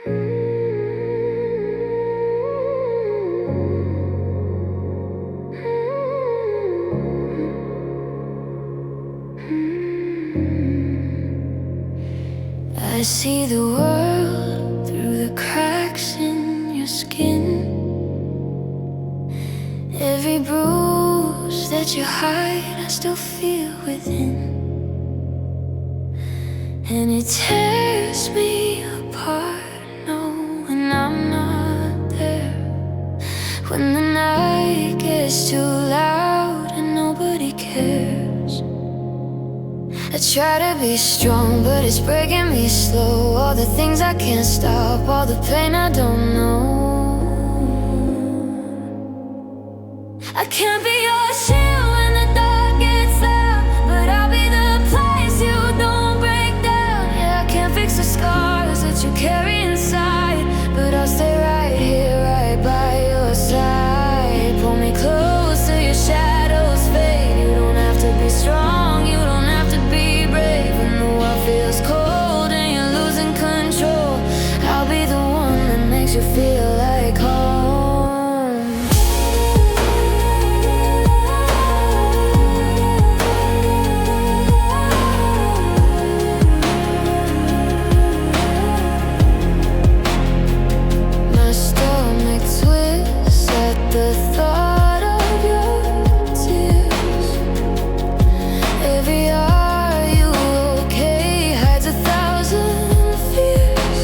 I see the world through the cracks in your skin. Every bruise that you hide, I still feel within. And it tears me apart, knowing I'm not there. When the night gets too loud and nobody cares, I try to be strong, but it's breaking me slow. All the things I can't stop, all the pain I don't know. I can't be your shield when the dark gets loud, but I'll be the place you don't break down. Yeah, I can't fix the scars that you carry inside, but I'll stay right here, right by your side. Pull me close till your shadows fade. You don't have to be strong, you don't have to be brave. When the world feels cold and you're losing control, I'll be the one that makes you feel like home. The thought of your tears. Every "are you okay?" hides 1,000 fears.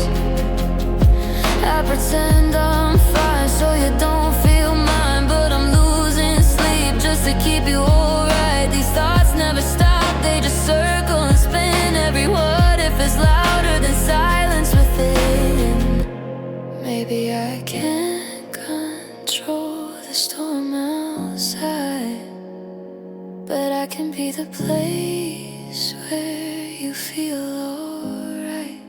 I pretend I'm fine so you don't feel mine, but I'm losing sleep just to keep you alright. These thoughts never stop, they just circle and spin. Every what if is louder than silence within. Maybe I can't control the storm outside, but I can be the place where you feel alright.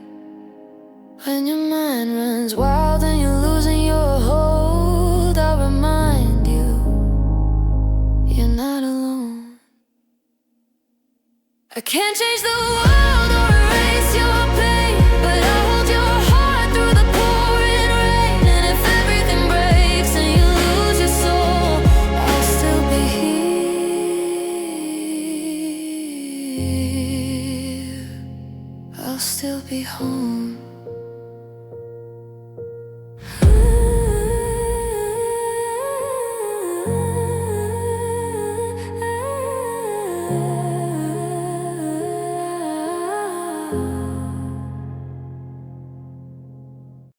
When your mind runs wild and you're losing your hold, I'll remind you, you're not alone. I can't change the world or erase your pain, but I'll hold your heart through the pouring rain. And if everything breaks and you lose your soul, I'll still be here. I'll still be home.